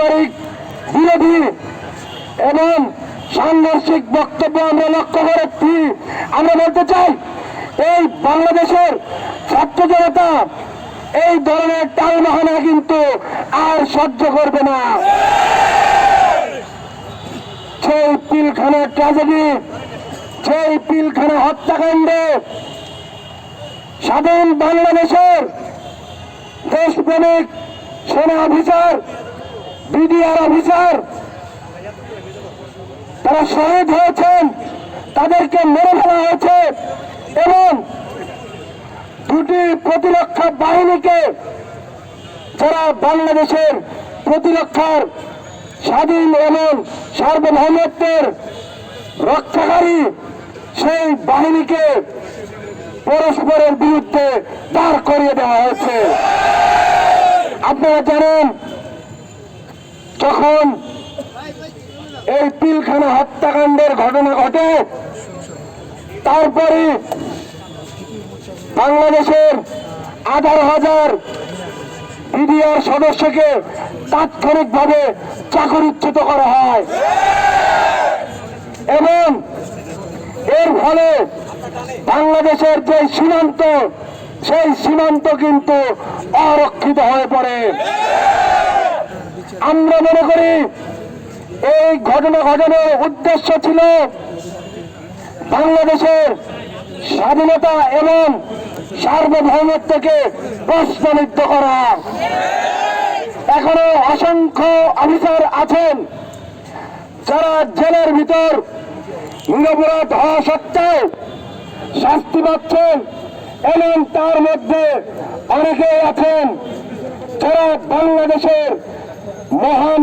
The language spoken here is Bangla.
পারস্পরিক বিরোধী এবং সাংঘর্ষিক বক্তব্য আমরা লক্ষ্য করেছি। আমরা বলতে চাই, এই বাংলাদেশের ছাত্র জনতা এই ধরনের টালবাহানা কিন্তু আর সহ্য করবে না। সেই পিলখানা ট্র্যাজেডি, সেই পিলখানা হত্যাকাণ্ডে স্বাধীন বাংলাদেশের দেশপ্রেমিক সেনা অফিসার, বিডিআর অফিসার তারা শহীদ হয়েছেন, তাদেরকে মেরে ফেলা হয়েছে এবং দুটি প্রতিরক্ষা বাহিনীকে, যারা বাংলাদেশের প্রতিরক্ষার স্বাধীন এবং সার্বভৌমত্বের রক্ষাকারী, সেই বাহিনীকে পরস্পরের বিরুদ্ধে দাঁড় করিয়ে দেওয়া হয়েছে। আপনারা জানেন, যখন এই পিলখানা হত্যাকাণ্ডের ঘটনা ঘটে, তারপরে বাংলাদেশের 18,000 বিডিআর সদস্যকে তাৎক্ষণিকভাবে চাকরিচ্যুত করা হয় এবং এর ফলে বাংলাদেশের যে সীমান্ত, সেই সীমান্ত কিন্তু অরক্ষিত হয়ে পড়ে। আমরা মনে করি এই ঘটনা ঘটানোর উদ্দেশ্য ছিল বাংলাদেশের স্বাধীনতা এবং সার্বভৌমত্বকে প্রশ্নবিদ্ধ করা। এখনো অসংখ্য অফিসার আছেন যারা জেলের ভিতর নিরপরাধ হওয়া সত্ত্বেও শাস্তি পাচ্ছেন এবং তার মধ্যে অনেকেই আছেন যারা বাংলাদেশের মহান